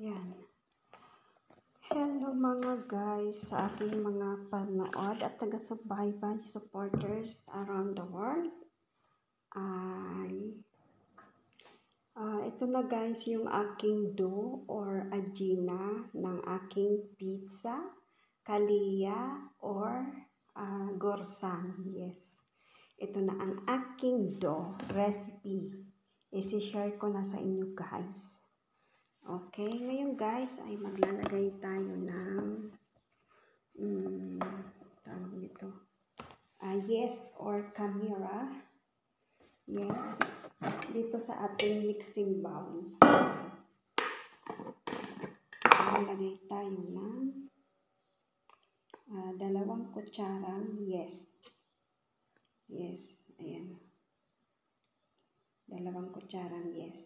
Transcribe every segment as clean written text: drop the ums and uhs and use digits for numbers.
Yan. Hello mga guys sa aking mga panood at taga-subaybay supporters around the world. Ito na guys yung aking dough or agina ng aking pizza, kalia or gorsan. Yes. Ito na ang aking dough recipe. I-share ko na sa inyo guys. Okay, ngayon guys ay maglalagay tayo ng tawag nito. Yes or camera. Yes. Dito sa ating mixing bowl. Maglalagay tayo ng 2 kutsarang yes. Yes, ayan. 2 kutsarang yes.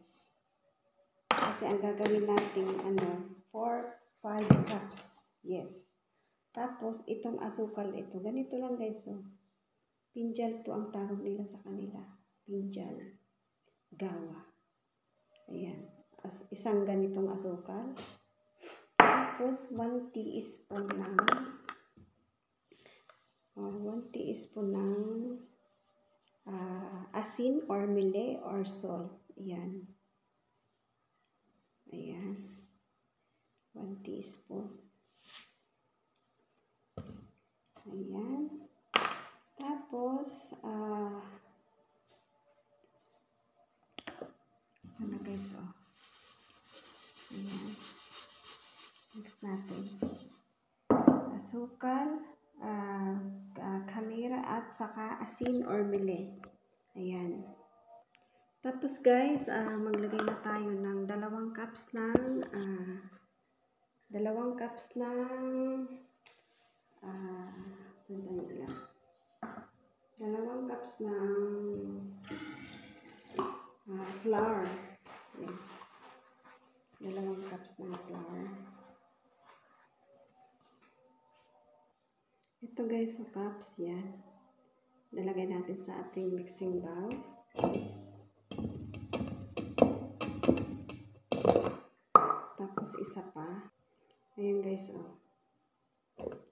Kasi ang gagawin natin, 4-5 cups. Yes. Tapos, itong asukal ito. Ganito lang guys, oh. Pinjal to ang tawag nila sa kanila. Pinjal. Gawa. Ayan. Isang ganitong asukal. Tapos, 1 teaspoon ng 1 teaspoon ng asin or mili or salt. Ayan. Ayan. 1 teaspoon. Ayan. Tapos, ito na guys, oh. Ayan. Mix natin. Asukal, kamera at saka asin or mili. Ayan. Tapos guys, maglagay na tayo ng 2 cups ng 2 cups ng 2 cups ng flour. Yes. 2 cups ng flour. Ito guys, so cups yan. Nalagay natin sa ating mixing bowl. Yes. Tapos isa pa. Ayan guys, oh.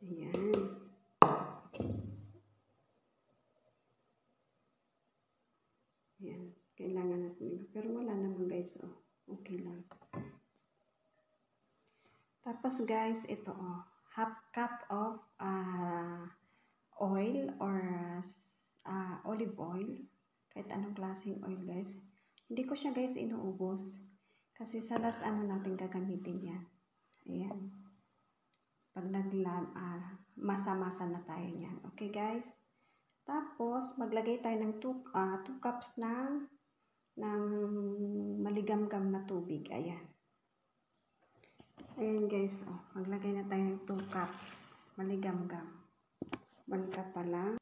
Ayan. Ayan. Kailangan natin. Pero wala naman guys, oh. Okay lang. Tapos guys, ito, oh. 1/2 cup of oil or olive oil. Kahit anong klaseng oil guys. Hindi ko siya guys inuubos. Kasi sa last natin gagamitin yan. Ayan. Pag masa-masa na tayo yan. Okay guys? Tapos, maglagay tayo ng 2 cups ng maligamgam na tubig. Ayan. Ayan guys. Oh, maglagay na tayo ng 2 cups maligamgam. 1 cup pa lang.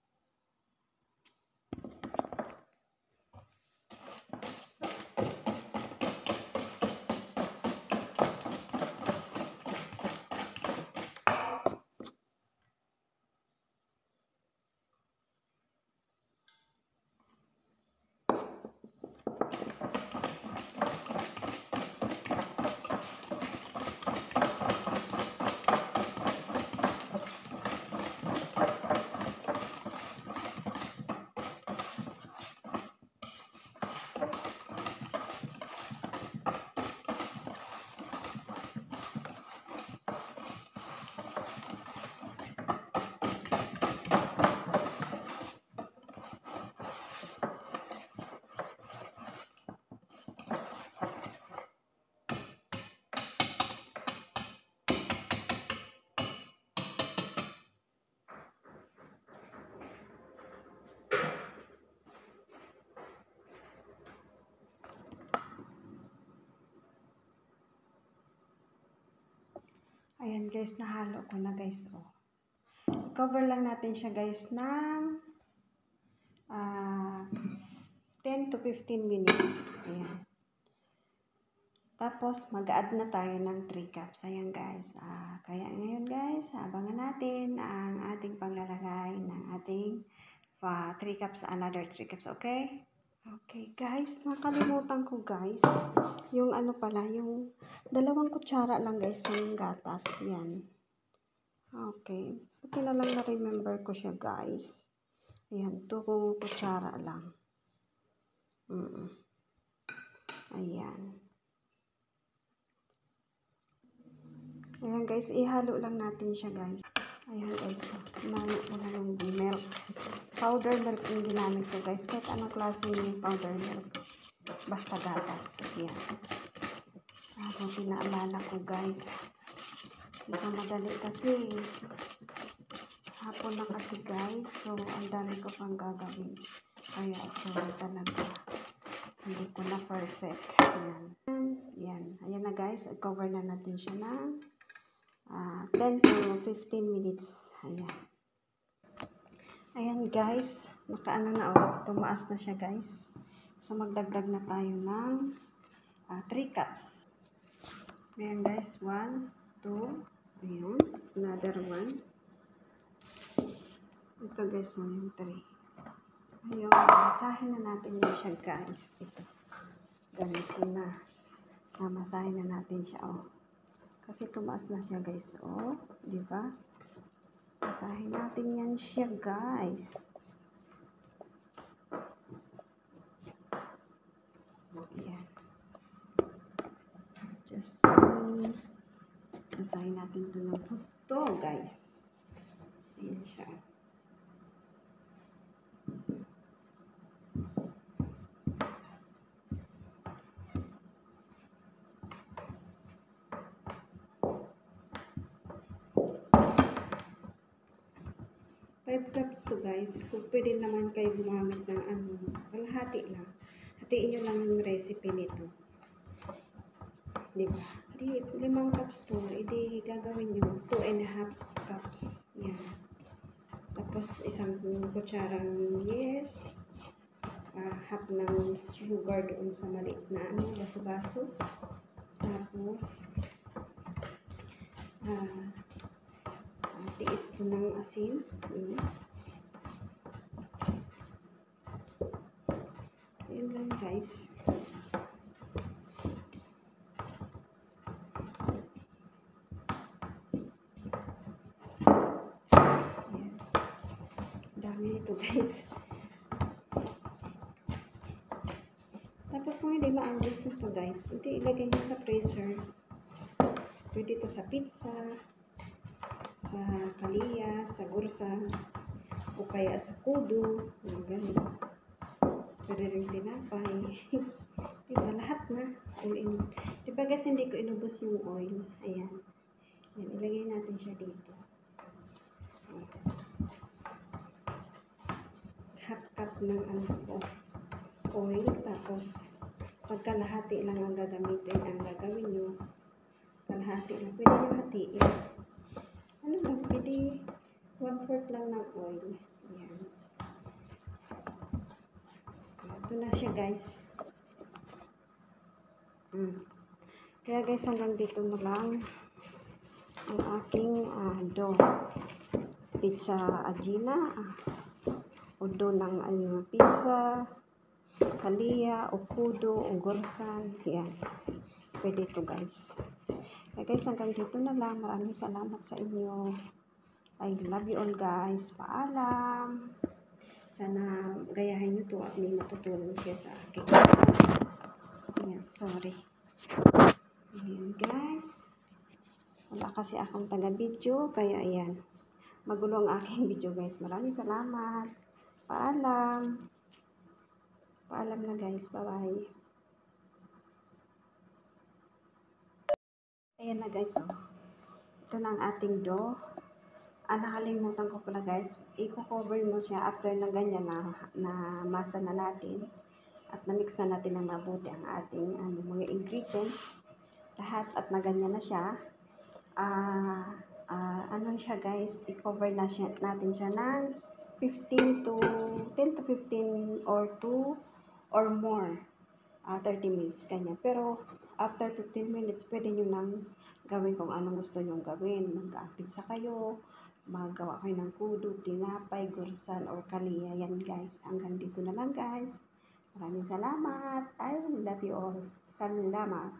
Ayan guys, nahalo ko na guys, oh. Cover lang natin siya guys ng 10 to 15 minutes. Ayan. Tapos, mag-add na tayo ng 3 cups. Ayan guys. Kaya ngayon guys, abangan natin ang ating paglalagay ng ating 3 cups, another 3 cups, okay? Okay, guys. Nakalimutan ko, guys. Yung ano pala, yung 2 kutsara lang, guys, ng gatas. Yan. Okay. Buti na lang na-remember ko siya, guys. Ayan, 2 kutsara lang. Ayan. Ayan, guys. Ihalo lang natin siya, guys. Ayan, guys. Ginamit ko na yung milk. Powder milk yung ginamit ko, guys. Kahit anong klase yung powder milk. Basta gatas. Ayan. Ako pinaalala ko, guys. Hindi ko madali kasi. Hapon na kasi, guys. So, ang dami ko pang gagawin. Kaya, sorry talaga. Hindi ko na perfect. Ayan. Ayan. Ayan na, guys. I-cover na natin siya ng 10 to 15 minutes. Ayan. Ayan, guys. Nakaano na, tumaas na siya, guys. So, magdagdag na tayo ng 3 cups. Ayan, guys. 1, 2. Ayan. Another 1. Ito, guys. Yung 3. Ayun. Masahin na natin yan siya, guys. Ito. Ganito na. Masahin na natin siya, Kasi tumaas na siya, guys, Diba? Masahin natin yan siya, guys. Ayan. Just masahin natin ito ng gusto, guys. Ayan siya. Cups to, guys. Kung pwede naman kayo gumamit ng kalahati lang. Hatiin nyo lang yung recipe nito. Diba? Di, 5 cups to. Hindi gagawin nyo 2.5 cups. Yan. Tapos, 1 kutsarang yes. Half ng sugar doon sa maliit na baso-baso. Tapos, tiis po ng asin. Ayan lang, guys. Ayan. Dami nito, guys. Tapos kung hindi maanggos nito, guys, hindi ilagay nyo sa freezer. Pwede ito sa pizza, sa kaliya, sa gursa, o kaya sa kudo, ganun. Pwede rin tinapay. Diba, lahat na. Diba, guys, hindi ko inubos yung oil. Ayan. Ayan, ilagay natin siya dito. Half cup ng oil. Tapos, pagkalahati lang ang gagawin nyo. Kalahati lang. Pwede nyo hatiin. Ano lang, pwede 1/4 lang ng oil. Ayan. Ito na siya, guys. Kaya, guys, hanggang dito na lang ang aking dough. Pizza agina. O dough ng pizza, kaliya, o kudo, o gorsan. Yan. Pwede ito, guys. Kaya, guys, hanggang dito na lang. Maraming salamat sa inyo. I love you all, guys. Paalam. Sana gayahin nyo ito at may matutulong kayo sa akin. Ayan, sorry. Ayan, guys. Wala kasi akong taga-video, kaya ayan. Magulo ang aking video, guys. Maraming salamat. Paalam. Paalam na, guys. Bye-bye. Ayan na, guys. Ito na ang ating dough. Nakalimutan ko pala, guys. I-cover mo siya after na ganyan na masa na natin. At na-mix na natin ng mabuti ang ating mga ingredients. Lahat at na ganyan na siya. Ano siya, guys? I-cover na natin siya ng 10 to 15 or 2 or more. 30 minutes, ganyan. Pero, after 15 minutes, pwede nyo nang gawin kung anong gusto nyo gawin. Mag-pizza kayo, magawa kayo ng kudo, tinapay, gursan, or kaliya. Yan, guys. Hanggang dito na lang, guys. Maraming salamat. I love you all. Salamat.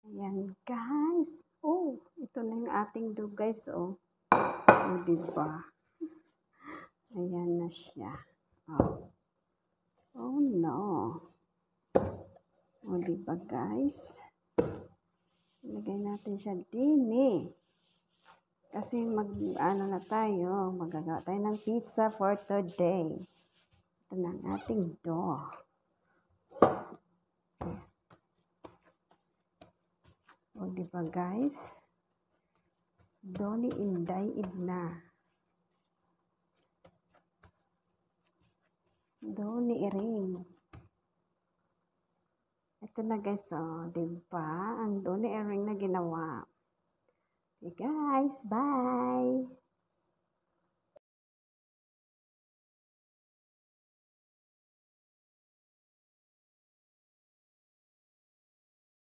Ayan, guys. Oh, ito na yung ating dough, guys, oh. Oh, diba? Ayan na siya. Oh. Oh, no. Oh, diba, guys? Ilagay natin siya din, eh. Kasi na tayo, magagawa tayo ng pizza for today. Ito na ang ating dough. O, diba, guys? Dough ni Inday Idna. Dough ni Iring. Ito na, guys, oh. Diba? Ang dough ni Iring na ginawa. Okay, guys. Bye!